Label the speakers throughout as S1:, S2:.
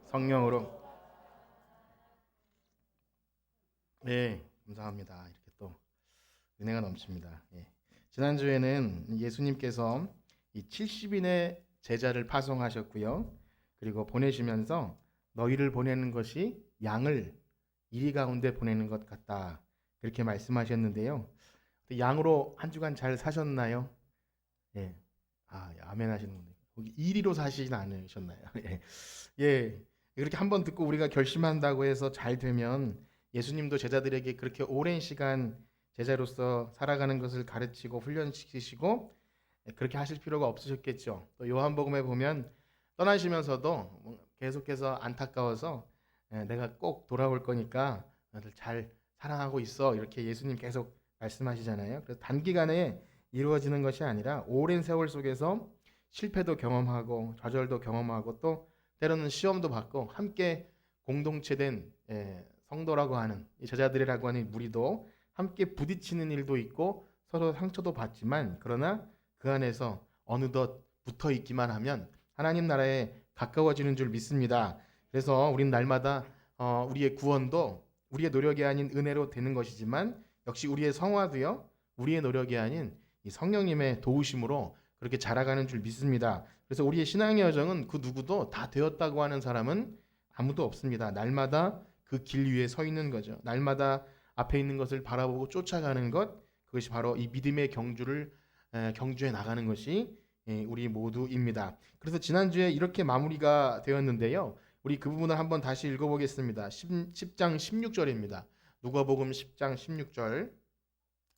S1: 성령으로. 감사합니다. 이렇게 또 은혜가 넘칩니다. 지난주에는 예수님께서 이 70인의 제자를 파송하셨고요. 그리고 보내시면서 너희를 보내는 것이 양을 이리 가운데 보내는 것 같다. 그렇게 말씀하셨는데요. 양으로 한 주간 잘 사셨나요? 예. 아멘 하시는 분들. 거기 이리로 사시진 않으셨나요? 예. 그렇게 한번 듣고 우리가 결심한다고 해서 잘 되면 예수님도 제자들에게 그렇게 오랜 시간 제자로서 살아가는 것을 가르치고 훈련시키시고 그렇게 하실 필요가 없으셨겠죠. 또 요한복음에 보면 떠나시면서도 계속해서 안타까워서 내가 꼭 돌아올 거니까 너들 잘 사랑하고 있어. 이렇게 예수님 계속 말씀하시잖아요. 그래서 단기간에 이루어지는 것이 아니라 오랜 세월 속에서 실패도 경험하고 좌절도 경험하고 또 때로는 시험도 받고 함께 공동체된 성도라고 하는 이 제자들이라고 하는 무리도 함께 부딪히는 일도 있고 서로 상처도 받지만 그러나 그 안에서 어느덧 붙어 있기만 하면 하나님 나라에 가까워지는 줄 믿습니다. 그래서 우리는 날마다 우리의 구원도 우리의 노력이 아닌 은혜로 되는 것이지만 역시 우리의 성화도요 우리의 노력이 아닌 이 성령님의 도우심으로 그렇게 자라가는 줄 믿습니다. 그래서 우리의 신앙의 여정은 그 누구도 다 되었다고 하는 사람은 아무도 없습니다. 날마다 그 길 위에 서 있는 거죠. 날마다 앞에 있는 것을 바라보고 쫓아가는 것, 그것이 바로 이 믿음의 경주에 나가는 것이 우리 모두입니다. 그래서 지난주에 이렇게 마무리가 되었는데요. 우리 그 부분을 한번 다시 읽어보겠습니다. 10장 16절입니다. 누가복음 10장 16절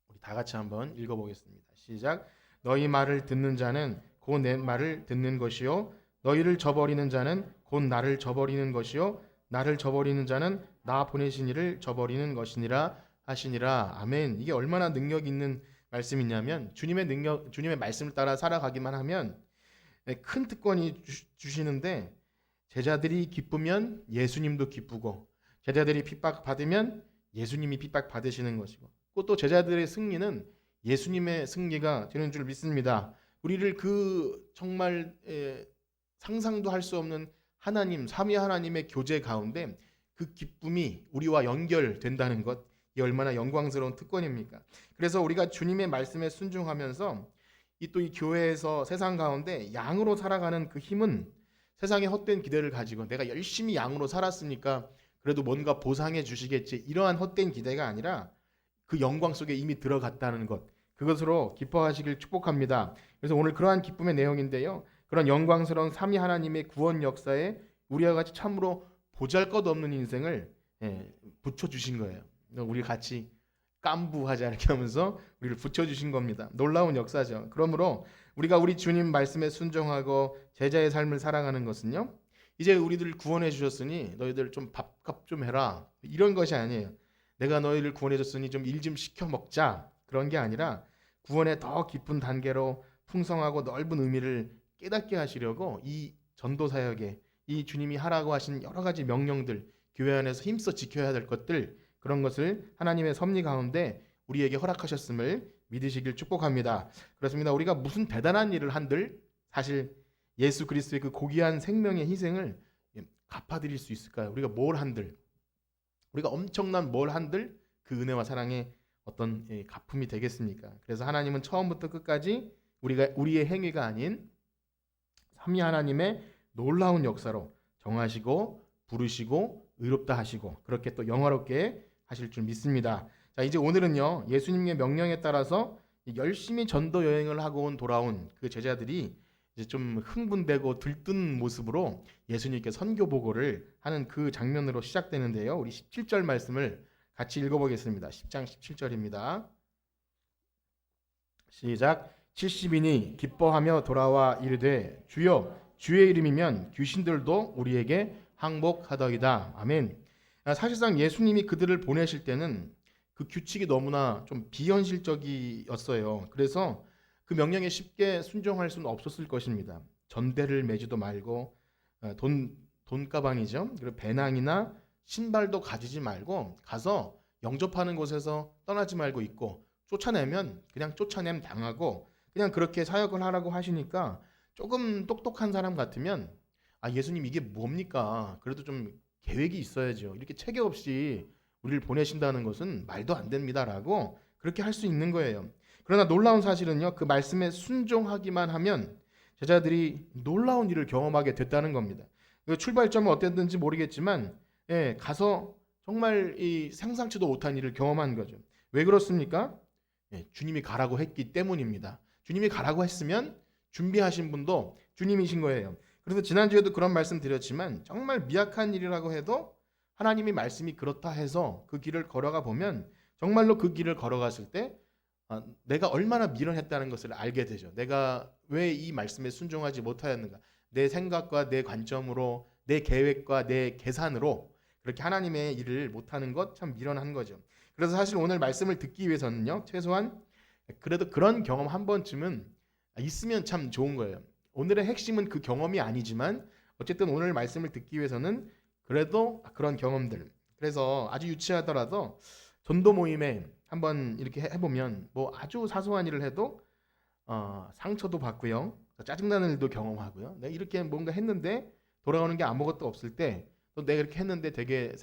S1: 우리 다 같이 한번 읽어보겠습니다. 시작. 너희 말을 듣는 자는 곧 내 말을 듣는 것이요 너희를 저버리는 자는 곧 나를 저버리는 것이요 나를 저버리는 자는 나 보내신 이를 저버리는 것이니라 하시니라. 아멘. 이게 얼마나 능력 있는 말씀이냐면 주님의 능력, 주님의 말씀을 따라 살아가기만 하면 큰 특권이 주시는데 제자들이 기쁘면 예수님도 기쁘고 제자들이 핍박받으면 예수님이 핍박받으시는 것이고 또 제자들의 승리는 예수님의 승리가 되는 줄 믿습니다. 우리를 그 정말 상상도 할 수 없는 하나님, 삼위 하나님의 교제 가운데 그 기쁨이 우리와 연결된다는 것, 이 얼마나 영광스러운 특권입니까? 그래서 우리가 주님의 말씀에 순종하면서 이 교회에서 세상 가운데 양으로 살아가는 그 힘은 세상의 헛된 기대를 가지고 내가 열심히 양으로 살았으니까 그래도 뭔가 보상해 주시겠지 이러한 헛된 기대가 아니라 그 영광 속에 이미 들어갔다는 것, 그것으로 기뻐하시길 축복합니다. 그래서 오늘 그러한 기쁨의 내용인데요. 그런 영광스러운 삼위 하나님의 구원 역사에 우리와 같이 참으로 보잘것없는 인생을 붙여주신 거예요. 우리 같이 깐부하자 이렇게 하면서 우리를 붙여주신 겁니다. 놀라운 역사죠. 그러므로 우리가 우리 주님 말씀에 순종하고 제자의 삶을 살아가는 것은요. 이제 우리들을 구원해 주셨으니 너희들 좀 밥값 좀 해라. 이런 것이 아니에요. 내가 너희를 구원해 줬으니 좀 일 좀 시켜 먹자. 그런 게 아니라 구원의 더 깊은 단계로 풍성하고 넓은 의미를 깨닫게 하시려고 이 전도 사역에 이 주님이 하라고 하신 여러 가지 명령들, 교회 안에서 힘써 지켜야 될 것들, 그런 것을 하나님의 섭리 가운데 우리에게 허락하셨음을 믿으시길 축복합니다. 그렇습니다. 우리가 무슨 대단한 일을 한들 사실 예수 그리스도의 그 고귀한 생명의 희생을 갚아드릴 수 있을까요? 우리가 뭘 한들, 우리가 엄청난 뭘 한들 그 은혜와 사랑의 어떤 가품이 되겠습니까? 그래서 하나님은 처음부터 끝까지 우리의 행위가 아닌 삼위 하나님의 놀라운 역사로 정하시고 부르시고 의롭다 하시고 그렇게 또 영화롭게 하실 줄 믿습니다. 자, 이제 오늘은요. 예수님의 명령에 따라서 열심히 전도 여행을 하고 돌아온 그 제자들이 이제 좀 흥분되고 들뜬 모습으로 예수님께 선교 보고를 하는 그 장면으로 시작되는데요. 우리 17절 말씀을 같이 읽어보겠습니다. 10장 17절입니다. 시작. 70인이 기뻐하며 돌아와 이르되 주여 주의 이름이면 귀신들도 우리에게 항복하더이다. 아멘. 사실상 예수님이 그들을 보내실 때는 그 규칙이 너무나 좀 비현실적이었어요. 그래서 그 명령에 쉽게 순종할 수는 없었을 것입니다. 전대를 매지도 말고 돈가방이죠. 그리고 배낭이나 신발도 가지지 말고 가서 영접하는 곳에서 떠나지 말고 있고 쫓아내면 그냥 쫓아냄 당하고 그냥 그렇게 사역을 하라고 하시니까 조금 똑똑한 사람 같으면 예수님 이게 뭡니까? 그래도 좀 계획이 있어야죠. 이렇게 체계 없이 우리를 보내신다는 것은 말도 안 됩니다라고 그렇게 할 수 있는 거예요. 그러나 놀라운 사실은요. 그 말씀에 순종하기만 하면 제자들이 놀라운 일을 경험하게 됐다는 겁니다. 그 출발점은 어땠는지 모르겠지만 가서 정말 이 상상치도 못한 일을 경험한 거죠. 왜 그렇습니까? 주님이 가라고 했기 때문입니다. 주님이 가라고 했으면 준비하신 분도 주님이신 거예요. 그래서 지난주에도 그런 말씀 드렸지만 정말 미약한 일이라고 해도 하나님의 말씀이 그렇다 해서 그 길을 걸어가 보면 정말로 그 길을 걸어갔을 때 내가 얼마나 미련했다는 것을 알게 되죠. 내가 왜 이 말씀에 순종하지 못하였는가? 내 생각과 내 관점으로, 내 계획과 내 계산으로 그렇게 하나님의 일을 못하는 것 참 미련한 거죠. 그래서 사실 오늘 말씀을 듣기 위해서는요, 최소한 그래도 그런 경험 한 번쯤은 있으면 참 좋은 거예요. 오늘의 핵심은 그 경험이 아니지만 어쨌든 오늘 말씀을 듣기 위해서는 그래도 그런 경험들. 그래서 아주 유치하더라도 전도 모임에 한번 이렇게 해보면 뭐 아주 사소한 일을 해도 상처도 받고요, 짜증나는 일도 경험하고요. 내가 이렇게 뭔가 했는데 돌아오는 게 아무것도 없을 때 또 내가 이렇게 했는데 되게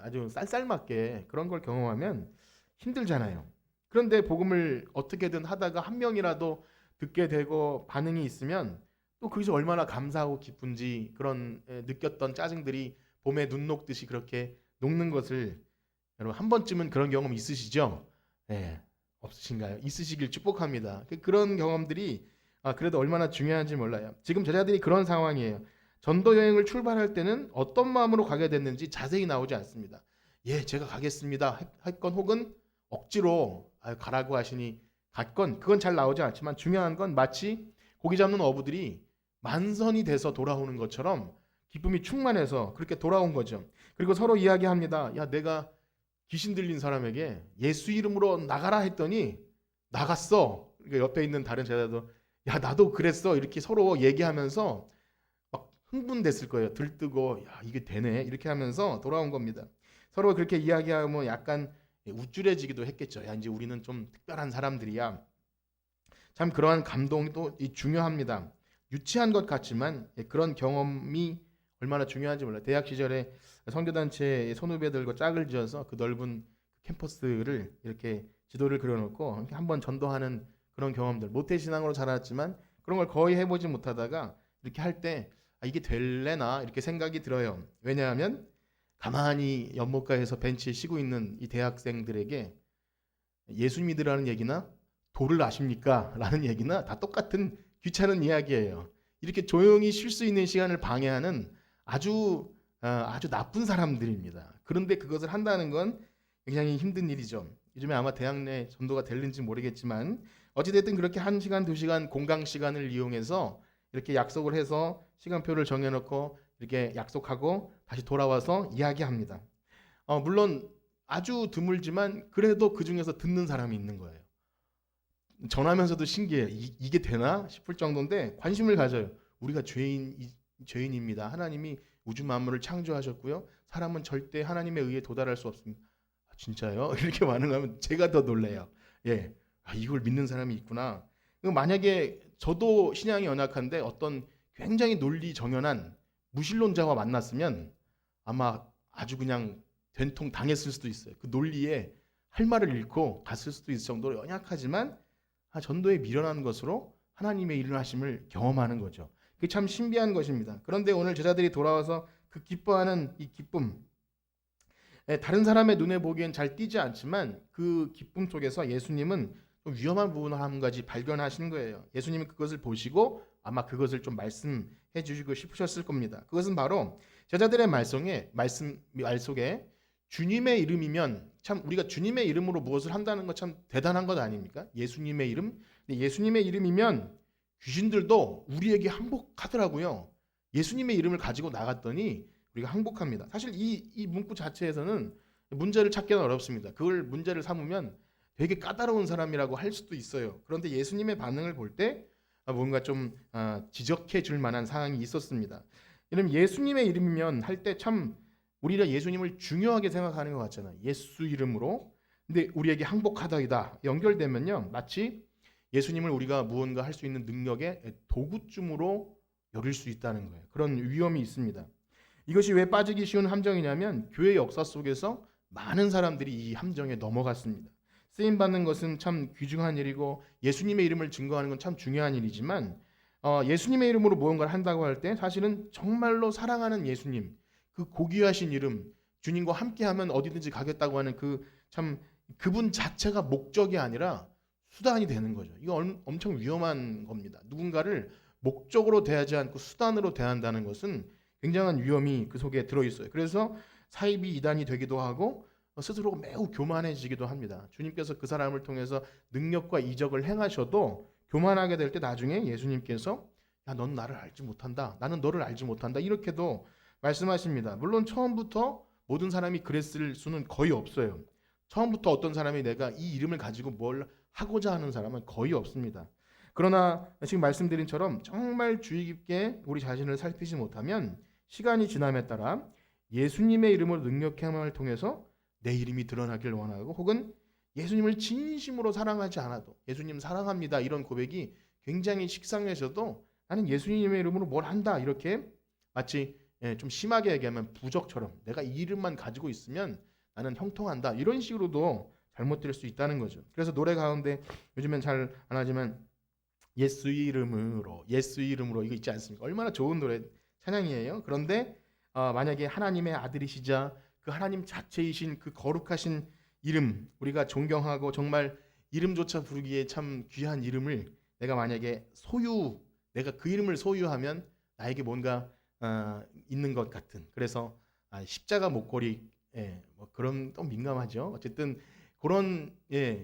S1: 아주 쌀쌀맞게 그런 걸 경험하면 힘들잖아요. 그런데 복음을 어떻게든 하다가 한 명이라도 듣게 되고 반응이 있으면 또 거기서 얼마나 감사하고 기쁜지 그런 느꼈던 짜증들이 봄에 눈 녹듯이 그렇게 녹는 것을 여러분 한 번쯤은 그런 경험 있으시죠? 네, 없으신가요? 있으시길 축복합니다. 그런 경험들이 그래도 얼마나 중요한지 몰라요. 지금 제자들이 그런 상황이에요. 전도 여행을 출발할 때는 어떤 마음으로 가게 됐는지 자세히 나오지 않습니다. 예, 제가 가겠습니다 했건 혹은 억지로 가라고 하시니 갔건 그건 잘 나오지 않지만 중요한 건 마치 고기 잡는 어부들이 만선이 돼서 돌아오는 것처럼 기쁨이 충만해서 그렇게 돌아온 거죠. 그리고 서로 이야기합니다. 야, 내가 귀신 들린 사람에게 예수 이름으로 나가라 했더니 나갔어. 그러니까 옆에 있는 다른 제자도 야, 나도 그랬어. 이렇게 서로 얘기하면서 막 흥분됐을 거예요. 들뜨고 야, 이게 되네. 이렇게 하면서 돌아온 겁니다. 서로 그렇게 이야기하면 약간 우쭐해지기도 했겠죠. 야, 이제 우리는 좀 특별한 사람들이야. 참 그러한 감동도 중요합니다. 유치한 것 같지만 그런 경험이 얼마나 중요한지 몰라요. 대학 시절에 선교단체 선후배들과 짝을 지어서 그 넓은 캠퍼스를 이렇게 지도를 그려놓고 한번 전도하는 그런 경험들. 모태신앙으로 자랐지만 그런 걸 거의 해보지 못하다가 이렇게 할 때 이게 될래나 이렇게 생각이 들어요. 왜냐하면 가만히 연못가에서 벤치에 쉬고 있는 이 대학생들에게 예수 믿으라는 얘기나 도를 아십니까? 라는 얘기나 다 똑같은 귀찮은 이야기예요. 이렇게 조용히 쉴 수 있는 시간을 방해하는 아주 나쁜 사람들입니다. 그런데 그것을 한다는 건 굉장히 힘든 일이죠. 요즘에 아마 대학 내 전도가 될는지 모르겠지만 어찌됐든 그렇게 1시간, 2시간 공강 시간을 이용해서 이렇게 약속을 해서 시간표를 정해놓고 이렇게 약속하고 다시 돌아와서 이야기합니다. 물론 아주 드물지만 그래도 그 중에서 듣는 사람이 있는 거예요. 전하면서도 신기해요. 이게 되나 싶을 정도인데 관심을 가져요. 우리가 죄인입니다. 하나님이 우주 만물을 창조하셨고요. 사람은 절대 하나님에 의해 도달할 수 없습니다. 진짜요? 이렇게 반응하면 제가 더 놀래요. 예, 이걸 믿는 사람이 있구나. 만약에 저도 신앙이 연약한데 어떤 굉장히 논리 정연한 무신론자와 만났으면 아마 아주 그냥 된통 당했을 수도 있어요. 그 논리에 할 말을 잃고 갔을 수도 있을 정도로 연약하지만 전도에 미련한 것으로 하나님의 일을 하심을 경험하는 거죠. 그게 참 신비한 것입니다. 그런데 오늘 제자들이 돌아와서 그 기뻐하는 이 기쁨, 다른 사람의 눈에 보기엔 잘 띄지 않지만 그 기쁨 속에서 예수님은 좀 위험한 부분을 한 가지 발견하신 거예요. 예수님은 그것을 보시고 아마 그것을 좀 말씀해 주시고 싶으셨을 겁니다. 그것은 바로 제자들의 말 속에 주님의 이름이면 참 우리가 주님의 이름으로 무엇을 한다는 것 참 대단한 것 아닙니까? 예수님의 이름. 예수님의 이름이면 귀신들도 우리에게 항복하더라고요. 예수님의 이름을 가지고 나갔더니 우리가 항복합니다. 사실 이 문구 자체에서는 문제를 찾기는 어렵습니다. 그걸 문제를 삼으면 되게 까다로운 사람이라고 할 수도 있어요. 그런데 예수님의 반응을 볼 때 뭔가 좀 지적해 줄 만한 상황이 있었습니다. 이름 예수님의 이름이면 할 때 참 우리가 예수님을 중요하게 생각하는 것 같잖아요. 예수 이름으로. 근데 우리에게 항복하다이다 연결되면요, 마치 예수님을 우리가 무언가 할 수 있는 능력의 도구쯤으로 여길 수 있다는 거예요. 그런 위험이 있습니다. 이것이 왜 빠지기 쉬운 함정이냐면 교회 역사 속에서 많은 사람들이 이 함정에 넘어갔습니다. 쓰임 받는 것은 참 귀중한 일이고 예수님의 이름을 증거하는 건 참 중요한 일이지만 예수님의 이름으로 무언가를 한다고 할 때 사실은 정말로 사랑하는 예수님, 그 고귀하신 이름, 주님과 함께하면 어디든지 가겠다고 하는 그분 자체가 목적이 아니라 수단이 되는 거죠. 이거 엄청 위험한 겁니다. 누군가를 목적으로 대하지 않고 수단으로 대한다는 것은 굉장한 위험이 그 속에 들어있어요. 그래서 사이비 이단이 되기도 하고 스스로 매우 교만해지기도 합니다. 주님께서 그 사람을 통해서 능력과 이적을 행하셔도 교만하게 될 때 나중에 예수님께서 야, 넌 나를 알지 못한다. 나는 너를 알지 못한다. 이렇게도 말씀하십니다. 물론 처음부터 모든 사람이 그랬을 수는 거의 없어요. 처음부터 어떤 사람이 내가 이 이름을 가지고 뭘 하고자 하는 사람은 거의 없습니다. 그러나 지금 말씀드린 처럼 정말 주의 깊게 우리 자신을 살피지 못하면 시간이 지남에 따라 예수님의 이름으로 능력행함을 통해서 내 이름이 드러나길 원하고 혹은 예수님을 진심으로 사랑하지 않아도 예수님 사랑합니다 이런 고백이 굉장히 식상해져도 나는 예수님의 이름으로 뭘 한다 이렇게 마치 좀 심하게 얘기하면 부적처럼 내가 이 이름만 가지고 있으면 나는 형통한다 이런 식으로도 잘못될 수 있다는 거죠. 그래서 노래 가운데 요즘엔 잘 안 하지만 예수 이름으로 이거 있지 않습니까? 얼마나 좋은 노래 찬양이에요. 그런데 만약에 하나님의 아들이시자 그 하나님 자체이신 그 거룩하신 이름 우리가 존경하고 정말 이름조차 부르기에 참 귀한 이름을 내가 만약에 내가 그 이름을 소유하면 나에게 뭔가 있는 것 같은 그래서 십자가 목걸이 뭐 그런 또 민감하죠. 어쨌든 그런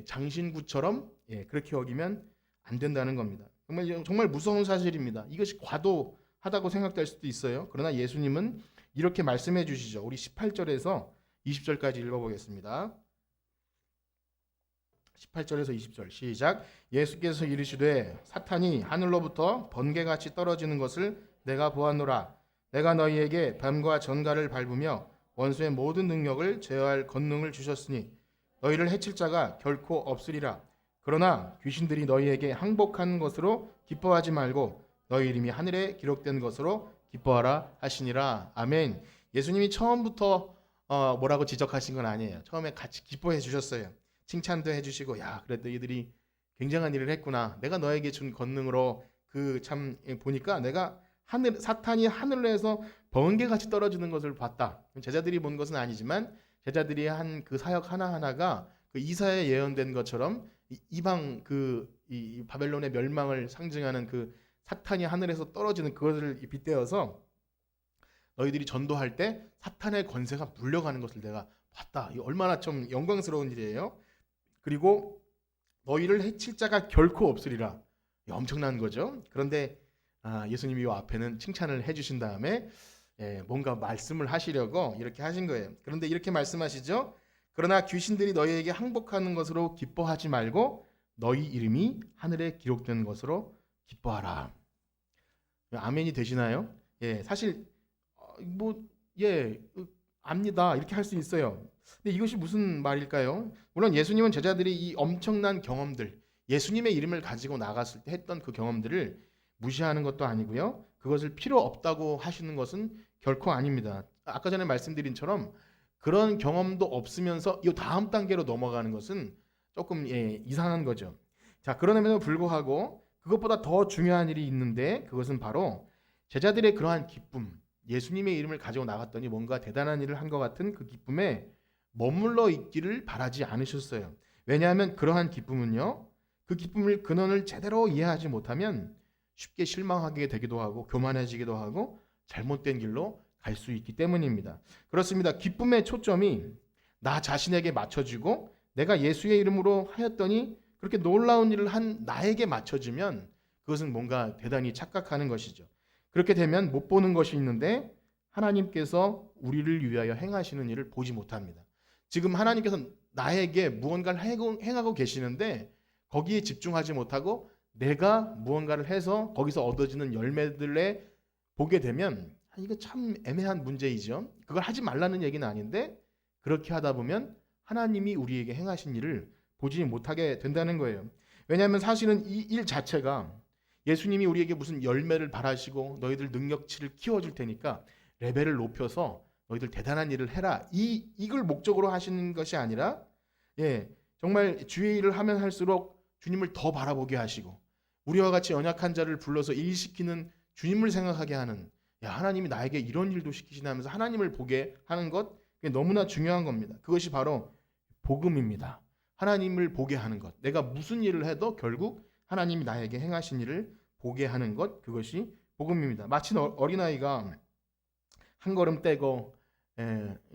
S1: 장신구처럼 그렇게 여기면 안 된다는 겁니다. 정말 무서운 사실입니다. 이것이 과도하다고 생각될 수도 있어요. 그러나 예수님은 이렇게 말씀해 주시죠. 우리 18절에서 20절까지 읽어보겠습니다. 18절에서 20절 시작. 예수께서 이르시되 사탄이 하늘로부터 번개같이 떨어지는 것을 내가 보았노라. 내가 너희에게 밤과 전갈을 밟으며 원수의 모든 능력을 제어할 권능을 주셨으니 너희를 해칠 자가 결코 없으리라. 그러나 귀신들이 너희에게 항복한 것으로 기뻐하지 말고 너희 이름이 하늘에 기록된 것으로 기뻐하라 하시니라. 아멘. 예수님이 처음부터 뭐라고 지적하신 건 아니에요. 처음에 같이 기뻐해 주셨어요. 칭찬도 해주시고 야 그래도 이들이 굉장한 일을 했구나. 내가 너에게 준 권능으로 보니까 내가 사탄이 하늘에서 번개같이 떨어지는 것을 봤다. 제자들이 본 것은 아니지만 제자들이 한 그 사역 하나하나가 그 이사야에 예언된 것처럼 이방 이 바벨론의 멸망을 상징하는 그 사탄이 하늘에서 떨어지는 그것을 빗대어서 너희들이 전도할 때 사탄의 권세가 물려가는 것을 내가 봤다. 이 얼마나 좀 영광스러운 일이에요. 그리고 너희를 해칠 자가 결코 없으리라. 엄청난 거죠. 그런데 예수님이 이 앞에는 칭찬을 해주신 다음에 뭔가 말씀을 하시려고 이렇게 하신 거예요. 그런데 이렇게 말씀하시죠. 그러나 귀신들이 너희에게 항복하는 것으로 기뻐하지 말고 너희 이름이 하늘에 기록된 것으로 기뻐하라. 아멘이 되시나요? 사실 압니다. 이렇게 할 수 있어요. 근데 이것이 무슨 말일까요? 물론 예수님은 제자들이 이 엄청난 경험들, 예수님의 이름을 가지고 나갔을 때 했던 그 경험들을 무시하는 것도 아니고요. 그것을 필요 없다고 하시는 것은 결코 아닙니다. 아까 전에 말씀드린 처럼 그런 경험도 없으면서 이 다음 단계로 넘어가는 것은 조금 이상한 거죠. 자, 그럼에도 불구하고 그것보다 더 중요한 일이 있는데 그것은 바로 제자들의 그러한 기쁨, 예수님의 이름을 가지고 나갔더니 뭔가 대단한 일을 한 것 같은 그 기쁨에 머물러 있기를 바라지 않으셨어요. 왜냐하면 그러한 기쁨은요, 그 기쁨을 근원을 제대로 이해하지 못하면 쉽게 실망하게 되기도 하고 교만해지기도 하고 잘못된 길로 갈 수 있기 때문입니다. 그렇습니다. 기쁨의 초점이 나 자신에게 맞춰지고 내가 예수의 이름으로 하였더니 그렇게 놀라운 일을 한 나에게 맞춰지면 그것은 뭔가 대단히 착각하는 것이죠. 그렇게 되면 못 보는 것이 있는데 하나님께서 우리를 위하여 행하시는 일을 보지 못합니다. 지금 하나님께서 나에게 무언가를 행하고 계시는데 거기에 집중하지 못하고 내가 무언가를 해서 거기서 얻어지는 열매들에 보게 되면 이거 참 애매한 문제이죠. 그걸 하지 말라는 얘기는 아닌데 그렇게 하다 보면 하나님이 우리에게 행하신 일을 보지 못하게 된다는 거예요. 왜냐하면 사실은 이 일 자체가 예수님이 우리에게 무슨 열매를 바라시고 너희들 능력치를 키워줄 테니까 레벨을 높여서 너희들 대단한 일을 해라. 이걸 목적으로 하시는 것이 아니라 정말 주의 일을 하면 할수록 주님을 더 바라보게 하시고 우리와 같이 연약한 자를 불러서 일시키는 주님을 생각하게 하는 하나님이 나에게 이런 일도 시키시나 하면서 하나님을 보게 하는 것 그게 너무나 중요한 겁니다. 그것이 바로 복음입니다. 하나님을 보게 하는 것. 내가 무슨 일을 해도 결국 하나님이 나에게 행하신 일을 보게 하는 것 그것이 복음입니다. 마치 어린아이가 한 걸음 떼고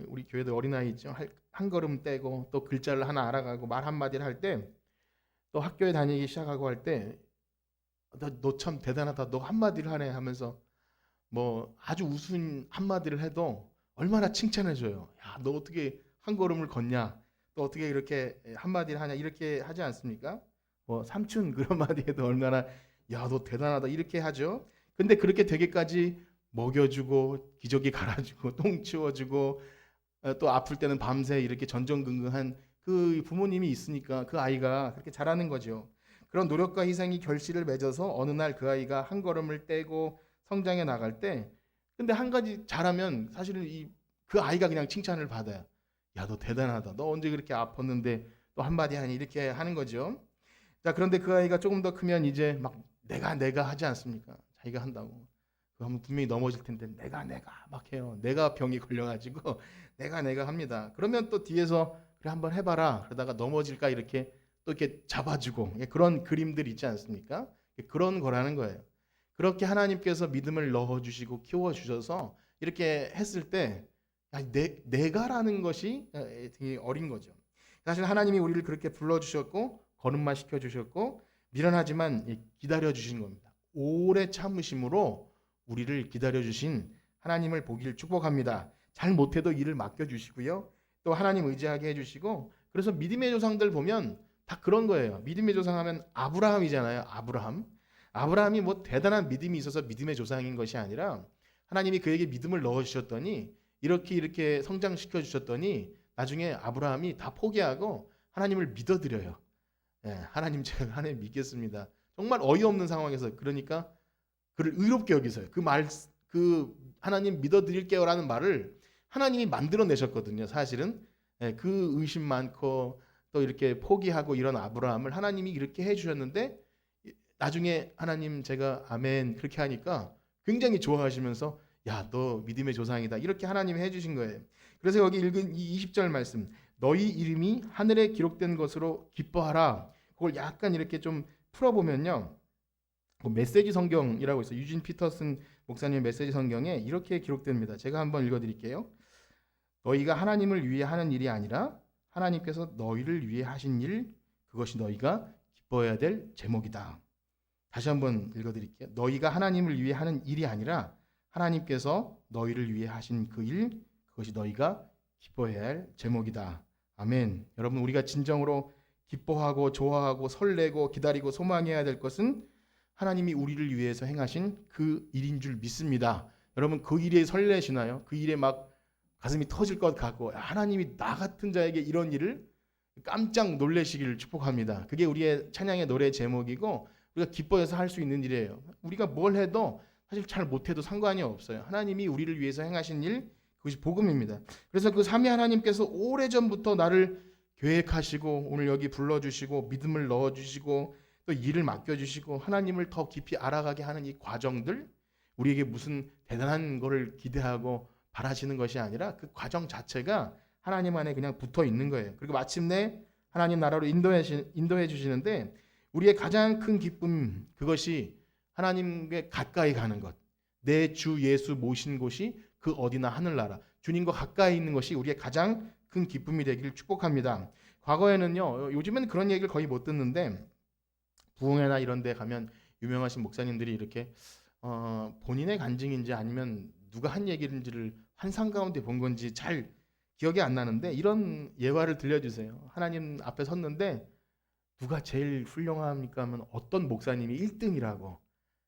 S1: 우리 교회도 어린아이 있죠. 한 걸음 떼고 또 글자를 하나 알아가고 말 한마디를 할 때 또 학교에 다니기 시작하고 할 때 너 참 대단하다. 너 한마디를 하네 하면서 뭐 아주 우스운 한마디를 해도 얼마나 칭찬해줘요. 야, 너 어떻게 한 걸음을 걷냐? 또 어떻게 이렇게 한마디를 하냐? 이렇게 하지 않습니까? 뭐 삼촌 그런 마디 해도 얼마나 야, 너 대단하다 이렇게 하죠. 근데 그렇게 되기까지 먹여주고 기저귀 갈아주고 똥 치워주고 또 아플 때는 밤새 이렇게 전전긍긍한 그 부모님이 있으니까 그 아이가 그렇게 자라는 거죠. 그런 노력과 희생이 결실을 맺어서 어느 날 그 아이가 한 걸음을 떼고 성장해 나갈 때 근데 한 가지 잘하면 사실은 그 아이가 그냥 칭찬을 받아요. 야, 너 대단하다. 너 언제 그렇게 아팠는데 또 한마디 하니 이렇게 하는 거죠. 자, 그런데 그 아이가 조금 더 크면 이제 막 내가 하지 않습니까? 자기가 한다고. 그러면 분명히 넘어질 텐데 내가 막 해요. 내가 병이 걸려가지고 내가 합니다. 그러면 또 뒤에서 그래 한번 해봐라. 그러다가 넘어질까 이렇게 또 이렇게 잡아주고 그런 그림들 있지 않습니까? 그런 거라는 거예요. 그렇게 하나님께서 믿음을 넣어주시고 키워주셔서 이렇게 했을 때 내가라는 것이 되게 어린 거죠. 사실 하나님이 우리를 그렇게 불러주셨고 거듭만 시켜주셨고 미련하지만 기다려주신 겁니다. 오래 참으심으로 우리를 기다려주신 하나님을 보기를 축복합니다. 잘 못해도 일을 맡겨주시고요. 또 하나님 의지하게 해주시고 그래서 믿음의 조상들 보면 다 그런 거예요. 믿음의 조상하면 아브라함이잖아요. 아브라함이 뭐 대단한 믿음이 있어서 믿음의 조상인 것이 아니라 하나님이 그에게 믿음을 넣어주셨더니 이렇게 성장시켜 주셨더니 나중에 아브라함이 다 포기하고 하나님을 믿어드려요. 하나님 제가 하나님 믿겠습니다. 정말 어이없는 상황에서 그러니까 그를 의롭게 여기서요. 그 하나님 믿어드릴게요라는 말을 하나님이 만들어내셨거든요. 사실은 그 의심 많고 또 이렇게 포기하고 이런 아브라함을 하나님이 이렇게 해주셨는데 나중에 하나님 제가 아멘 그렇게 하니까 굉장히 좋아하시면서 야, 너 믿음의 조상이다 이렇게 하나님이 해주신 거예요. 그래서 여기 읽은 이 20절 말씀 너희 이름이 하늘에 기록된 것으로 기뻐하라. 그걸 약간 이렇게 좀 풀어보면요. 메시지 성경이라고 있어요. 유진 피터슨 목사님의 메시지 성경에 이렇게 기록됩니다. 제가 한번 읽어드릴게요. 너희가 하나님을 위해 하는 일이 아니라 하나님께서 너희를 위해 하신 일 그것이 너희가 기뻐해야 될 제목이다. 다시 한번 읽어드릴게요. 너희가 하나님을 위해 하는 일이 아니라 하나님께서 너희를 위해 하신 그 일 그것이 너희가 기뻐해야 할 제목이다. 아멘. 여러분 우리가 진정으로 기뻐하고 좋아하고 설레고 기다리고 소망해야 될 것은 하나님이 우리를 위해서 행하신 그 일인 줄 믿습니다. 여러분 그 일에 설레시나요? 그 일에 막 가슴이 터질 것 같고 하나님이 나 같은 자에게 이런 일을 깜짝 놀라시기를 축복합니다. 그게 우리의 찬양의 노래 제목이고 우리가 기뻐해서 할 수 있는 일이에요. 우리가 뭘 해도 사실 잘 못해도 상관이 없어요. 하나님이 우리를 위해서 행하신 일 그것이 복음입니다. 그래서 그 삼위 하나님께서 오래전부터 나를 계획하시고 오늘 여기 불러주시고 믿음을 넣어주시고 또 일을 맡겨주시고 하나님을 더 깊이 알아가게 하는 이 과정들 우리에게 무슨 대단한 거를 기대하고 바라시는 것이 아니라 그 과정 자체가 하나님 안에 그냥 붙어 있는 거예요. 그리고 마침내 하나님 나라로 인도해 주시는데 우리의 가장 큰 기쁨 그것이 하나님께 가까이 가는 것. 내 주 예수 모신 곳이 그 어디나 하늘나라. 주님과 가까이 있는 것이 우리의 가장 큰 기쁨이 되기를 축복합니다. 과거에는요. 요즘은 그런 얘기를 거의 못 듣는데 부흥회나 이런 데 가면 유명하신 목사님들이 이렇게 본인의 간증인지 아니면 누가 한 얘기인지를 환상 가운데 본 건지 잘 기억이 안 나는데 이런 예화를 들려주세요. 하나님 앞에 섰는데 누가 제일 훌륭합니까 하면 어떤 목사님이 1등이라고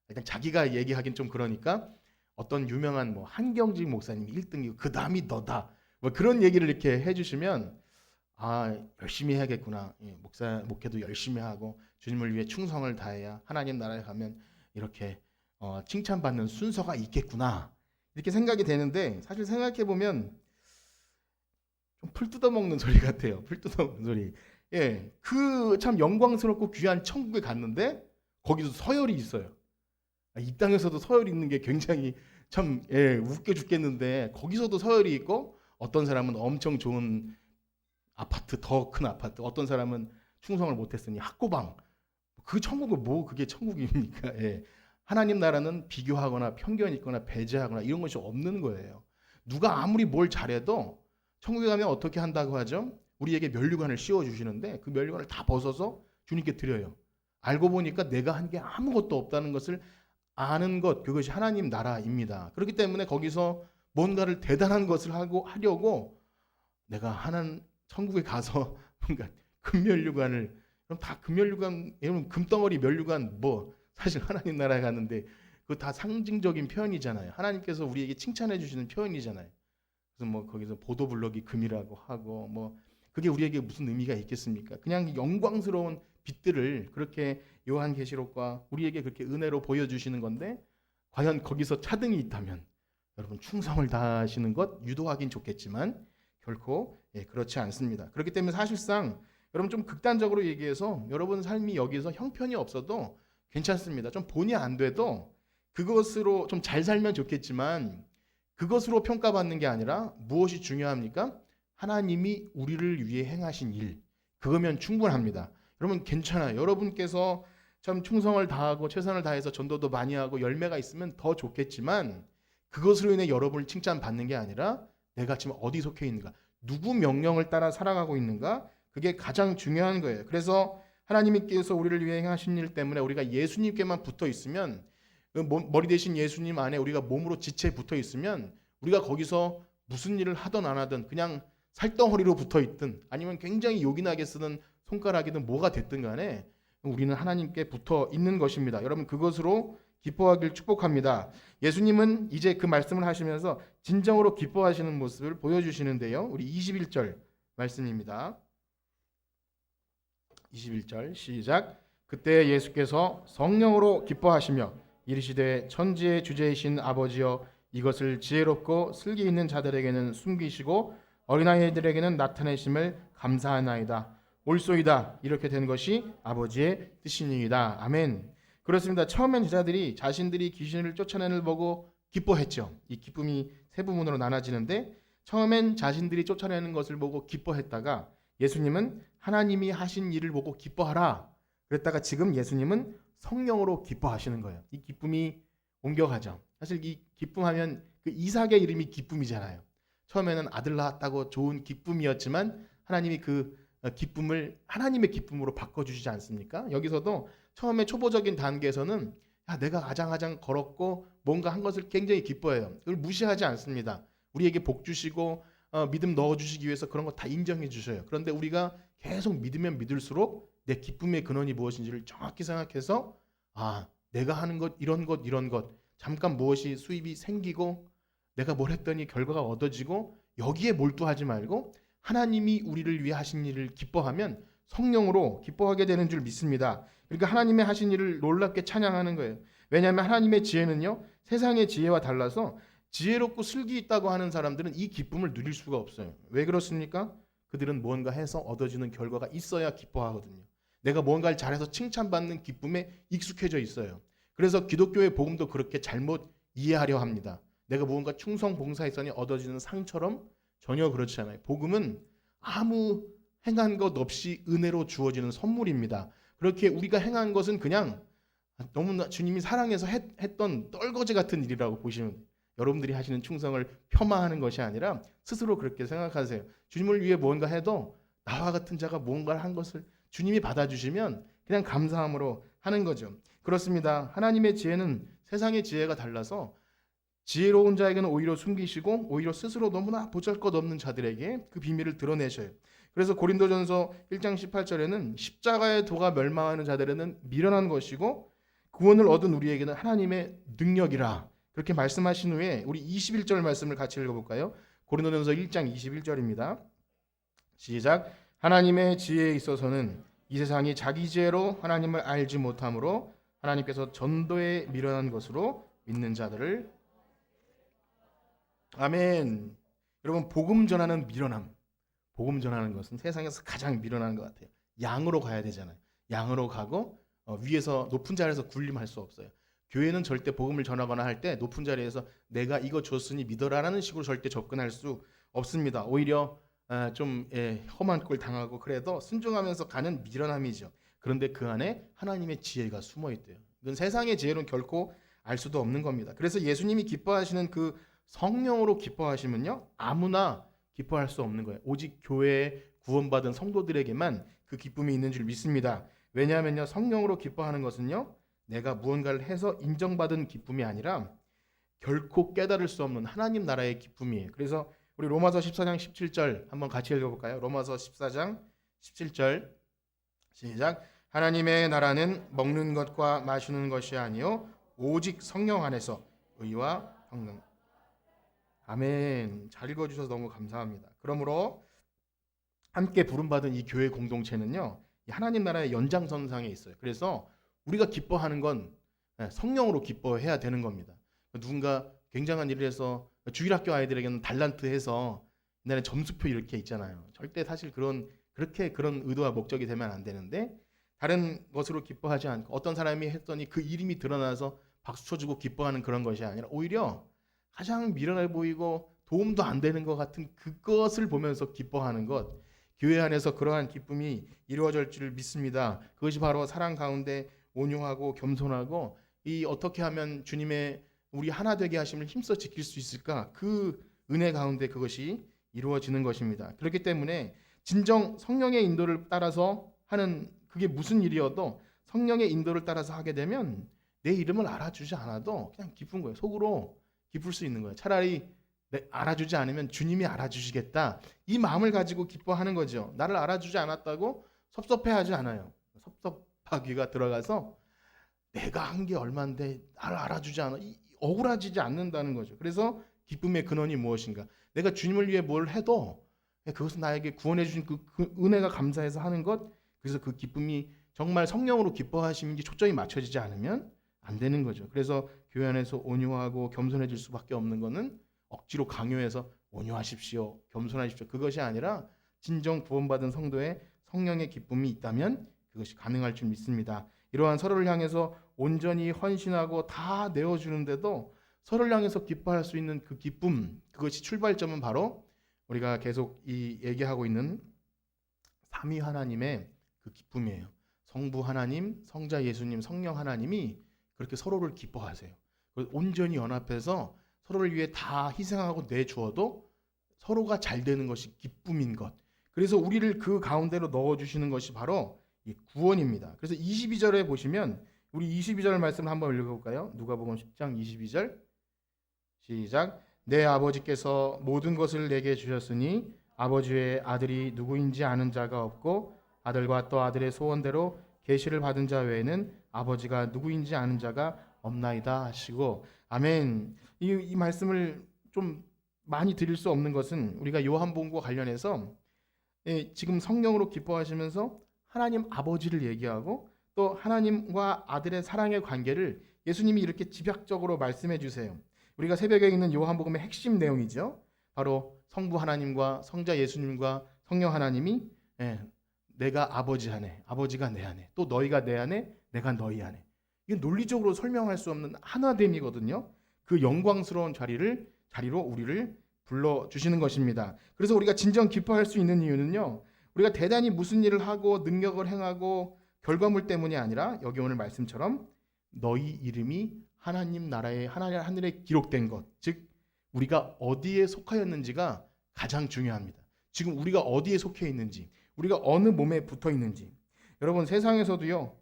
S1: 일단 자기가 얘기하긴 좀 그러니까 어떤 유명한 뭐 한경직 목사님이 1등이고 그 다음이 너다 뭐 그런 얘기를 이렇게 해주시면 아 열심히 해야겠구나. 목회도 열심히 하고 주님을 위해 충성을 다해야 하나님 나라에 가면 이렇게 칭찬받는 순서가 있겠구나 이렇게 생각이 되는데 사실 생각해 보면 좀 풀 뜯어먹는 소리 같아요. 풀 뜯어먹는 소리. 예, 그 참 영광스럽고 귀한 천국에 갔는데 거기도 서열이 있어요. 이 땅에서도 서열이 있는 게 굉장히 참 웃겨 죽겠는데 거기서도 서열이 있고 어떤 사람은 엄청 좋은 아파트, 더 큰 아파트, 어떤 사람은 충성을 못했으니 학고방. 그 천국은 뭐 그게 천국입니까? 예. 하나님 나라는 비교하거나 편견이 있거나 배제하거나 이런 것이 없는 거예요. 누가 아무리 뭘 잘해도 천국에 가면 어떻게 한다고 하죠? 우리에게 면류관을 씌워주시는데 그 면류관을 다 벗어서 주님께 드려요. 알고 보니까 내가 한 게 아무것도 없다는 것을 아는 것, 그것이 하나님 나라입니다. 그렇기 때문에 거기서 뭔가를 대단한 것을 하려고 내가 하는 천국에 가서 뭔가 금면류관을 그럼 다 금면류관 여러분 금덩어리 면류관 뭐 사실 하나님 나라에 갔는데 그거 다 상징적인 표현이잖아요. 하나님께서 우리에게 칭찬해 주시는 표현이잖아요. 그래서 뭐 거기서 보도블럭이 금이라고 하고 뭐 그게 우리에게 무슨 의미가 있겠습니까? 그냥 영광스러운 빛들을 그렇게 요한계시록과 우리에게 그렇게 은혜로 보여주시는 건데 과연 거기서 차등이 있다면 여러분 충성을 다하시는 것 유도하긴 좋겠지만 결코 그렇지 않습니다. 그렇기 때문에 사실상 여러분 좀 극단적으로 얘기해서 여러분 삶이 여기서 형편이 없어도 괜찮습니다. 좀 본의 안 돼도 그것으로 좀 잘 살면 좋겠지만 그것으로 평가받는 게 아니라 무엇이 중요합니까? 하나님이 우리를 위해 행하신 일 그거면 충분합니다. 여러분 괜찮아요. 여러분께서 참 충성을 다하고 최선을 다해서 전도도 많이 하고 열매가 있으면 더 좋겠지만 그것으로 인해 여러분을 칭찬받는 게 아니라 내가 지금 어디 속해 있는가 누구 명령을 따라 살아가고 있는가 그게 가장 중요한 거예요. 그래서 하나님께서 우리를 위해 행하신 일 때문에 우리가 예수님께만 붙어 있으면 머리 대신 예수님 안에 우리가 몸으로 지체 붙어 있으면 우리가 거기서 무슨 일을 하든 안 하든 그냥 살덩어리로 붙어 있든 아니면 굉장히 요긴하게 쓰는 손가락이든 뭐가 됐든 간에 우리는 하나님께 붙어 있는 것입니다. 여러분 그것으로 기뻐하길 축복합니다. 예수님은 이제 그 말씀을 하시면서 진정으로 기뻐하시는 모습을 보여주시는데요. 우리 21절 말씀입니다. 21절 시작. 그때 예수께서 성령으로 기뻐하시며 이르시되 천지의 주제이신 아버지여 이것을 지혜롭고 슬기 있는 자들에게는 숨기시고 어린아이들에게는 나타내심을 감사하나이다. 옳소이다. 이렇게 된 것이 아버지의 뜻이니이다. 아멘. 그렇습니다. 처음엔 제자들이 자신들이 귀신을 쫓아내는 걸 보고 기뻐했죠. 이 기쁨이 세 부분으로 나눠지는데 처음엔 자신들이 쫓아내는 것을 보고 기뻐했다가 예수님은 하나님이 하신 일을 보고 기뻐하라. 그랬다가 지금 예수님은 성령으로 기뻐하시는 거예요. 이 기쁨이 옮겨가죠. 사실 이 기쁨하면 그 이삭의 이름이 기쁨이잖아요. 처음에는 아들 낳았다고 좋은 기쁨이었지만 하나님이 그 기쁨을 하나님의 기쁨으로 바꿔주시지 않습니까? 여기서도 처음에 초보적인 단계에서는 내가 아장아장 걸었고 뭔가 한 것을 굉장히 기뻐해요. 그걸 무시하지 않습니다. 우리에게 복 주시고 믿음 넣어주시기 위해서 그런 거 다 인정해 주셔요. 그런데 우리가 계속 믿으면 믿을수록 내 기쁨의 근원이 무엇인지를 정확히 생각해서 내가 하는 것 이런 것 잠깐 무엇이 수입이 생기고 내가 뭘 했더니 결과가 얻어지고 여기에 몰두하지 말고 하나님이 우리를 위해 하신 일을 기뻐하면 성령으로 기뻐하게 되는 줄 믿습니다. 그러니까 하나님의 하신 일을 놀랍게 찬양하는 거예요. 왜냐하면 하나님의 지혜는요 세상의 지혜와 달라서 지혜롭고 슬기 있다고 하는 사람들은 이 기쁨을 누릴 수가 없어요. 왜 그렇습니까? 그들은 뭔가 해서 얻어지는 결과가 있어야 기뻐하거든요. 내가 뭔가를 잘해서 칭찬받는 기쁨에 익숙해져 있어요. 그래서 기독교의 복음도 그렇게 잘못 이해하려 합니다. 내가 무언가 충성 봉사했더니 얻어지는 상처럼 전혀 그렇지 않아요. 복음은 아무 행한 것 없이 은혜로 주어지는 선물입니다. 그렇게 우리가 행한 것은 그냥 너무나 주님이 사랑해서 했던 떨거지 같은 일이라고 보시면 돼요. 여러분들이 하시는 충성을 폄하하는 것이 아니라 스스로 그렇게 생각하세요. 주님을 위해 뭔가 해도 나와 같은 자가 뭔가를 한 것을 주님이 받아주시면 그냥 감사함으로 하는 거죠. 그렇습니다. 하나님의 지혜는 세상의 지혜가 달라서 지혜로운 자에게는 오히려 숨기시고 오히려 스스로 너무나 보잘것없는 자들에게 그 비밀을 드러내셔요. 그래서 고린도전서 1장 18절에는 십자가의 도가 멸망하는 자들에는 미련한 것이고 구원을 얻은 우리에게는 하나님의 능력이라 그렇게 말씀하신 후에 우리 21절 말씀을 같이 읽어볼까요? 고린도전서 1장 21절입니다. 시작. 하나님의 지혜에 있어서는 이 세상이 자기 지혜로 하나님을 알지 못하므로 하나님께서 전도에 미련한 것으로 믿는 자들을. 아멘. 여러분, 복음 전하는 미련함, 복음 전하는 것은 세상에서 가장 미련한 것 같아요. 양으로 가야 되잖아요. 양으로 가고 위에서 높은 자리에서 군림할 수 없어요. 교회는 절대 복음을 전하거나 할 때 높은 자리에서 내가 이거 줬으니 믿어라라는 식으로 절대 접근할 수 없습니다. 오히려 좀 험한 꼴 당하고 그래도 순종하면서 가는 미련함이죠. 그런데 그 안에 하나님의 지혜가 숨어 있대요. 이건 세상의 지혜로는 결코 알 수도 없는 겁니다. 그래서 예수님이 기뻐하시는 그 성령으로 기뻐하시면요, 아무나 기뻐할 수 없는 거예요. 오직 교회에 구원받은 성도들에게만 그 기쁨이 있는 줄 믿습니다. 왜냐하면요, 성령으로 기뻐하는 것은요, 내가 무언가를 해서 인정받은 기쁨이 아니라 결코 깨달을 수 없는 하나님 나라의 기쁨이에요. 그래서 우리 로마서 14장 17절 한번 같이 읽어볼까요? 로마서 14장 17절 시작. 하나님의 나라는 먹는 것과 마시는 것이 아니요 오직 성령 안에서 의와 평강. 아멘. 잘 읽어주셔서 너무 감사합니다. 그러므로 함께 부름받은 이 교회 공동체는요, 하나님 나라의 연장선상에 있어요. 그래서 우리가 기뻐하는 건 성령으로 기뻐해야 되는 겁니다. 누군가 굉장한 일을 해서 주일학교 아이들에게는 달란트 해서 옛날에 점수표 이렇게 있잖아요. 절대 사실 그렇게 그런 의도와 목적이 되면 안 되는데, 다른 것으로 기뻐하지 않고 어떤 사람이 했더니 그 이름이 드러나서 박수 쳐주고 기뻐하는 그런 것이 아니라 오히려 가장 미련해 보이고 도움도 안 되는 것 같은 그것을 보면서 기뻐하는 것, 교회 안에서 그러한 기쁨이 이루어질 줄 믿습니다. 그것이 바로 사랑 가운데 온유하고 겸손하고 이 어떻게 하면 주님의 우리 하나 되게 하심을 힘써 지킬 수 있을까, 그 은혜 가운데 그것이 이루어지는 것입니다. 그렇기 때문에 진정 성령의 인도를 따라서 하는, 그게 무슨 일이어도 성령의 인도를 따라서 하게 되면 내 이름을 알아주지 않아도 그냥 기쁜 거예요. 속으로 기쁠 수 있는 거예요. 차라리 알아주지 않으면 주님이 알아주시겠다, 이 마음을 가지고 기뻐하는 거죠. 나를 알아주지 않았다고 섭섭해하지 않아요. 섭섭하기가 들어가서 내가 한 게 얼만데 나를 알아주지 않아, 억울해지지 않는다는 거죠. 그래서 기쁨의 근원이 무엇인가? 내가 주님을 위해 뭘 해도 그것은 나에게 구원해 주신 그 은혜가 감사해서 하는 것. 그래서 그 기쁨이 정말 성령으로 기뻐하심인지 초점이 맞춰지지 않으면 안 되는 거죠. 그래서 교회 안에서 온유하고 겸손해질 수밖에 없는 것은 억지로 강요해서 온유하십시오, 겸손하십시오, 그것이 아니라 진정 구원받은 성도의 성령의 기쁨이 있다면 그것이 가능할 줄 믿습니다. 이러한 서로를 향해서 온전히 헌신하고 다 내어주는데도 서로를 향해서 기뻐할 수 있는 그 기쁨, 그것이 출발점은 바로 우리가 계속 얘기하고 있는 삼위 하나님의 그 기쁨이에요. 성부 하나님, 성자 예수님, 성령 하나님이 그렇게 서로를 기뻐하세요. 온전히 연합해서 서로를 위해 다 희생하고 내주어도 서로가 잘 되는 것이 기쁨인 것. 그래서 우리를 그 가운데로 넣어주시는 것이 바로 이 구원입니다. 그래서 22절에 보시면 우리 22절 말씀 한번 읽어볼까요? 누가복음 10장 22절 시작. 내 아버지께서 모든 것을 내게 주셨으니 아버지 외에 아들이 누구인지 아는 자가 없고 아들과 또 아들의 소원대로 계시를 받은 자 외에는 아버지가 누구인지 아는 자가 없나이다 하시고. 아멘. 이 말씀을 좀 많이 드릴 수 없는 것은 우리가 요한복음과 관련해서 지금 성령으로 기뻐하시면서 하나님 아버지를 얘기하고 또 하나님과 아들의 사랑의 관계를 예수님이 이렇게 집약적으로 말씀해 주세요. 우리가 새벽에 읽는 요한복음의 핵심 내용이죠. 바로 성부 하나님과 성자 예수님과 성령 하나님이 내가 아버지 안에, 아버지가 내 안에, 또 너희가 내 안에, 내가 너희 안에. 이게 논리적으로 설명할 수 없는 하나됨이거든요. 그 영광스러운 자리로 우리를 불러주시는 것입니다. 그래서 우리가 진정 기뻐할 수 있는 이유는요, 우리가 대단히 무슨 일을 하고 능력을 행하고 결과물 때문이 아니라 여기 오늘 말씀처럼 너희 이름이 하나님 나라의 하늘에 기록된 것, 즉 우리가 어디에 속하였는지가 가장 중요합니다. 지금 우리가 어디에 속해 있는지, 우리가 어느 몸에 붙어 있는지. 여러분, 세상에서도요,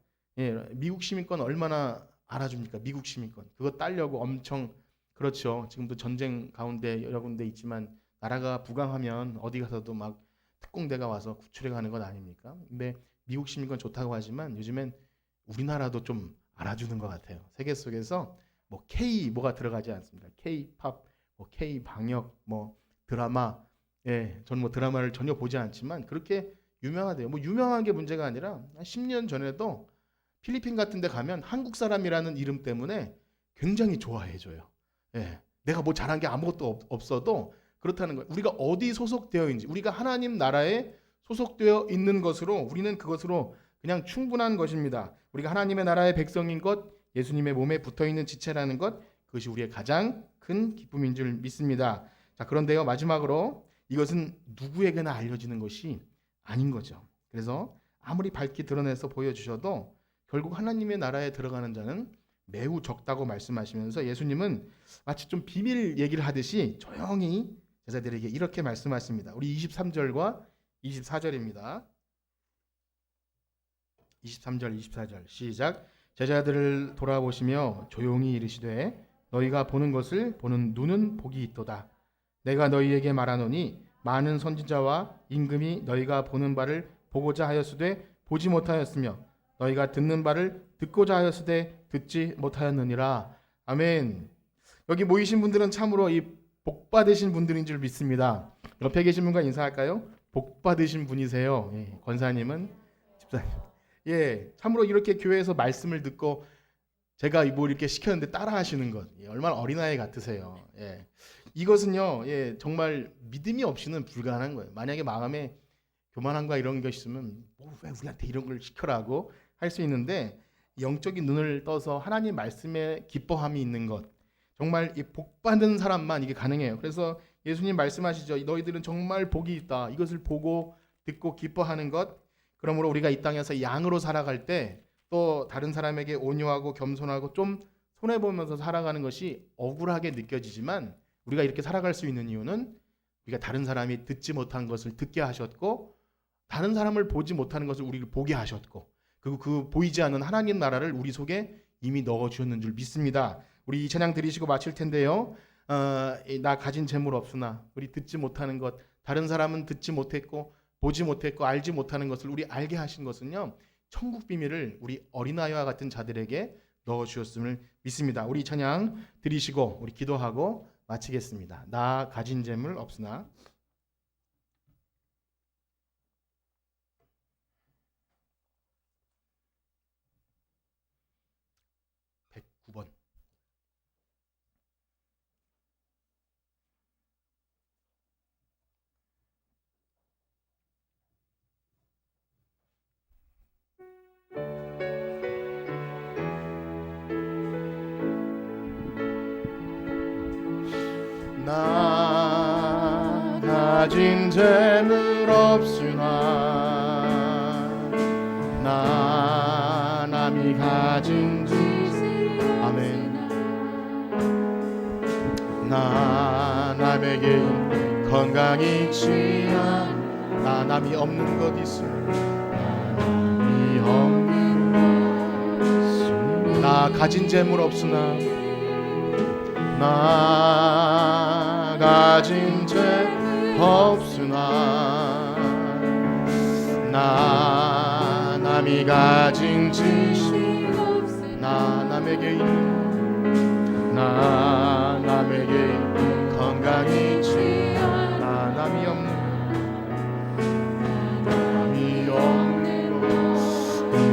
S1: 미국 시민권 얼마나 알아줍니까? 미국 시민권 그거 따려고 엄청, 그렇죠. 지금도 전쟁 가운데 여러 군데 있지만 나라가 부강하면 어디 가서도 막 특공대가 와서 구출해 가는 것 아닙니까? 근데 미국 시민권 좋다고 하지만 요즘엔 우리나라도 좀 알아주는 것 같아요. 세계 속에서 뭐 K 뭐가 들어가지 않습니다. K-팝, 뭐 K 방역, 뭐 드라마. 저는 뭐 드라마를 전혀 보지 않지만 그렇게 유명하대요. 뭐 유명한 게 문제가 아니라 한 10년 전에도 필리핀 같은 데 가면 한국 사람이라는 이름 때문에 굉장히 좋아해줘요. 예. 내가 뭐 잘한 게 아무것도 없어도 그렇다는 거예요. 우리가 어디 소속되어 있는지, 우리가 하나님 나라에 소속되어 있는 것으로 우리는 그것으로 그냥 충분한 것입니다. 우리가 하나님의 나라의 백성인 것, 예수님의 몸에 붙어있는 지체라는 것, 그것이 우리의 가장 큰 기쁨인 줄 믿습니다. 자, 그런데요, 마지막으로 이것은 누구에게나 알려지는 것이 아닌 거죠. 그래서 아무리 밝게 드러내서 보여주셔도 결국 하나님의 나라에 들어가는 자는 매우 적다고 말씀하시면서 예수님은 마치 좀 비밀 얘기를 하듯이 조용히 제자들에게 이렇게 말씀하십니다. 우리 23절과 24절입니다. 23절 24절 시작. 제자들을 돌아보시며 조용히 이르시되 너희가 보는 것을 보는 눈은 복이 있도다. 내가 너희에게 말하노니 많은 선지자와 임금이 너희가 보는 바를 보고자 하였으되 보지 못하였으며 너희가 듣는 바를 듣고자 하였으되 듣지 못하였느니라. 아멘. 여기 모이신 분들은 참으로 이 복 받으신 분들인 줄 믿습니다. 옆에 계신 분과 인사할까요? 복 받으신 분이세요. 예, 권사님은 집사님. 예, 참으로 이렇게 교회에서 말씀을 듣고 제가 뭐 이렇게 시켰는데 따라하시는 것, 예, 얼마나 어린아이 같으세요. 예, 이것은요, 예, 정말 믿음이 없이는 불가능한 거예요. 만약에 마음에 교만함과 이런 게 있으면 왜 우리한테 이런 걸 시켜라고 할 수 있는데 영적인 눈을 떠서 하나님 말씀에 기뻐함이 있는 것, 정말 이 복 받는 사람만 이게 가능해요. 그래서 예수님 말씀하시죠. 너희들은 정말 복이 있다. 이것을 보고 듣고 기뻐하는 것. 그러므로 우리가 이 땅에서 양으로 살아갈 때 또 다른 사람에게 온유하고 겸손하고 좀 손해보면서 살아가는 것이 억울하게 느껴지지만 우리가 이렇게 살아갈 수 있는 이유는 우리가 다른 사람이 듣지 못한 것을 듣게 하셨고 다른 사람을 보지 못하는 것을 우리를 보게 하셨고 그리고 그 보이지 않는 하나님 나라를 우리 속에 이미 넣어주셨는 줄 믿습니다. 우리 이 찬양 드리시고 마칠 텐데요. 나 가진 재물 없으나 우리 듣지 못하는 것, 다른 사람은 듣지 못했고 보지 못했고 알지 못하는 것을 우리 알게 하신 것은요, 천국 비밀을 우리 어린아이와 같은 자들에게 넣어주셨음을 믿습니다. 우리 찬양 드리시고 우리 기도하고 마치겠습니다. 나 가진 재물 없으나. 109번. 나 가진 재물 없으나 나 남이 가진 지 아멘. 나 남에게 건강이 있지 나 남이 없는 것 있음 남이 없는 나 가진 재물 없으나 나 가진 죄 없으나 나 남이 가진 지식 나 남에게 있는 나 남에게 건강이 있지 나 남이 없는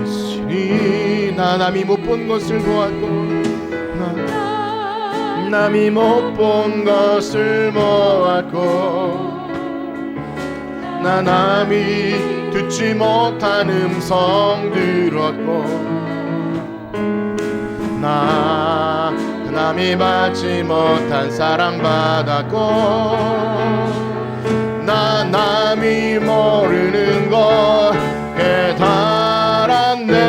S1: 있으니 나 남이 못 본 것을 보았고 남이 못 본 것을 보았고 나 남이 듣지 못한 음성 들었고 나 남이 받지 못한 사랑 받았고 나 남이 모르는 것 깨달았네.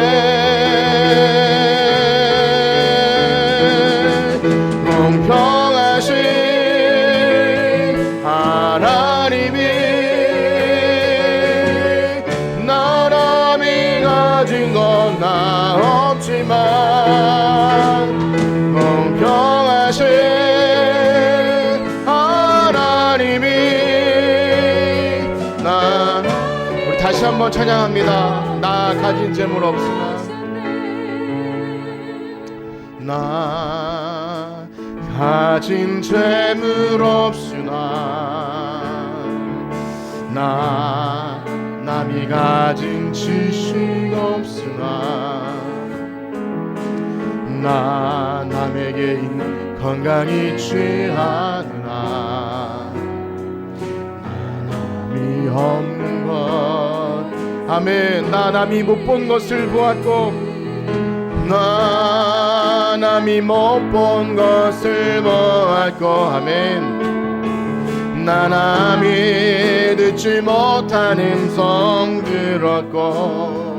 S1: 공평하신 하나님이 나 남이 가진 건 나 없지만 공평하신 하나님이 나 우리 다시 한번 찬양합니다. 나 가진 재물 없으나 나 가진 재물 없으나 나 남이 가진 지식 없으나 나 남에게 있는 건강이 취하느라 나 남이 없는 것 아멘. 나 남이 못 본 것을 보았고 나 남이 못 본 것을 보았고 아멘. 나 남이 듣지 못한 음성 들었고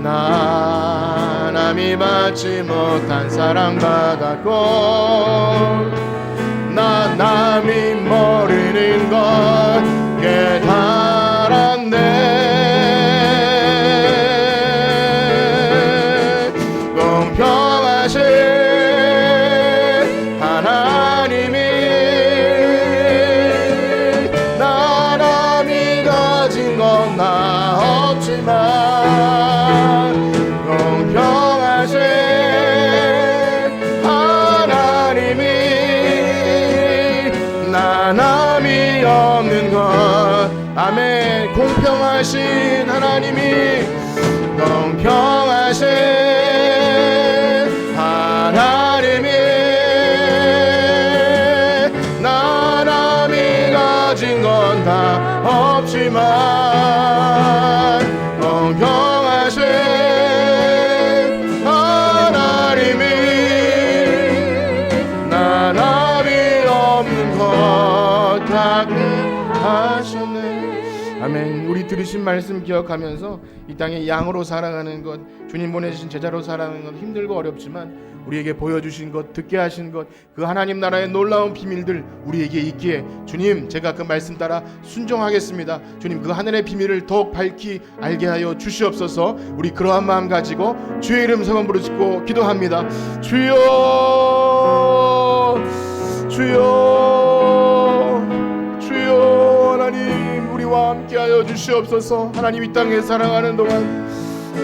S1: 나 남이 받지 못한 사랑 받았고 나 남이 모르는 것 깨달았네. 공평하신 하나님이 나 남이 가진 건 나 없지만 공평하신 하나님이 나 남이 없는 것 아멘. 공평하신 하나님이 공평하신 하나님이 나 남이 가진 건 다 없지만 공평하신 하나님이 나 남이 없는 것 다 하셨네. 아멘. 우리 들으신 말씀 기억하면서 이 땅에 양으로 살아가는 것, 주님 보내주신 제자로 살아가는 것 힘들고 어렵지만 우리에게 보여주신 것, 듣게 하신 것, 그 하나님 나라의 놀라운 비밀들 우리에게 있기에 주님, 제가 그 말씀 따라 순종하겠습니다. 주님, 그 하늘의 비밀을 더욱 밝히 알게 하여 주시옵소서. 우리 그러한 마음 가지고 주의 이름 성은 부르짖고 기도합니다. 주여, 주여, 주여. 하나님, 우리와 함께하여 주시옵소서. 하나님, 이 땅에 살아가는 동안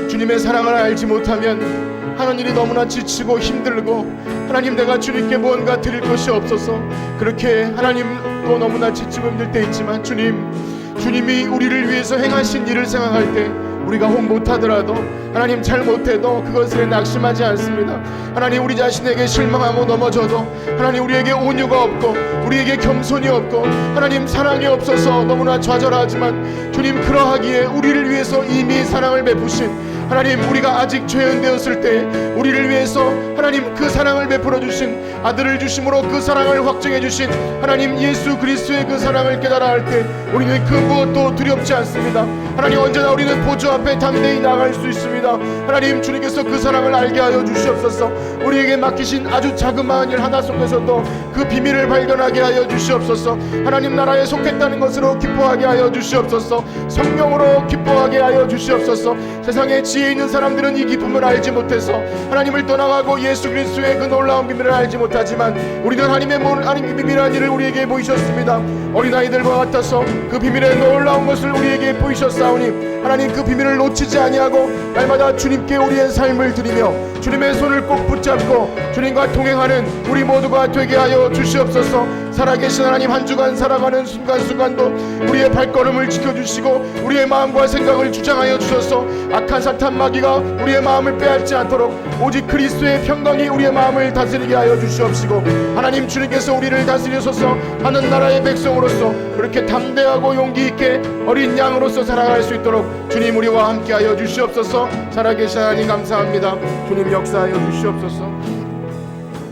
S1: 주님의 사랑을 알지 못하면 하는 일이 너무나 지치고 힘들고 하나님, 내가 주님께 무언가 드릴 것이 없어서 그렇게 하나님도 너무나 지치고 힘들 때 있지만 주님이 우리를 위해서 행하신 일을 생각할 때 우리가 혹 못하더라도 하나님 잘못해도 그것에 낙심하지 않습니다. 하나님, 우리 자신에게 실망하고 넘어져도 하나님 우리에게 온유가 없고 우리에게 겸손이 없고 하나님 사랑이 없어서 너무나 좌절하지만 주님, 그러하기에 우리를 위해서 이미 사랑을 베푸신 하나님, 우리가 아직 죄인 되었을 때 우리를 위해서 하나님 그 사랑을 베풀어 주신 아들을 주심으로 그 사랑을 확증해 주신 하나님 예수 그리스도의 그 사랑을 깨달아 할 때 우리는 그 무엇도 두렵지 않습니다. 하나님, 언제나 우리는 보좌 앞에 담대히 나갈 수 있습니다. 하나님, 주님께서 그 사랑을 알게 하여 주시옵소서. 우리에게 맡기신 아주 자그마한 일 하나 속에서도 그 비밀을 발견하게 하여 주시옵소서. 하나님 나라에 속했다는 것으로 기뻐하게 하여 주시옵소서. 성령으로 기뻐하게 하여 주시옵소서. 세상에 지혜 있는 사람들은 이 기쁨을 알지 못해서 하나님을 떠나가고 예수 그리스도의 그 놀라운 비밀을 알지 못하지만 우리는 하나님의 비밀한 일을 우리에게 보이셨습니다. 어린아이들과 같아서 그 비밀의 놀라운 것을 우리에게 보이셨사오니 하나님, 그 비밀을 놓치지 아니하고 날마다 주님께 우리의 삶을 드리며 주님의 손을 꼭 붙잡고 주님과 동행하는 우리 모두가 되게 하여 주시옵소서. 살아계신 하나님, 한 주간 살아가는 순간순간도 우리의 발걸음을 지켜주시고 우리의 마음과 생각을 주장하여 주셔서 악한 사탄 마귀가 우리의 마음을 빼앗지 않도록 오직 그리스도의 평강이 우리의 마음을 다스리게 하여 주시옵시고 하나님, 주님께서 우리를 다스리셔서 하는 나라의 백성으로서 그렇게 담대하고 용기 있게 어린 양으로서 살아갈 수 있도록 주님 우리와 함께하여 주시옵소서. 살아계신 하나님 감사합니다. 주님 역사하여 주시옵소서.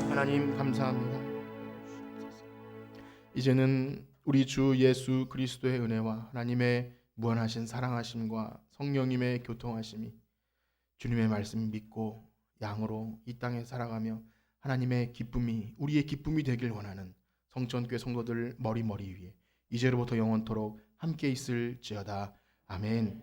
S1: 하나님 감사합니다. 이제는 우리 주 예수 그리스도의 은혜와 하나님의 무한하신 사랑하심과 성령님의 교통하심이 주님의 말씀 믿고 양으로 이 땅에 살아가며 하나님의 기쁨이 우리의 기쁨이 되길 원하는 성천교회 성도들 머리 위에 이제로부터 영원토록 함께 있을지어다. 아멘.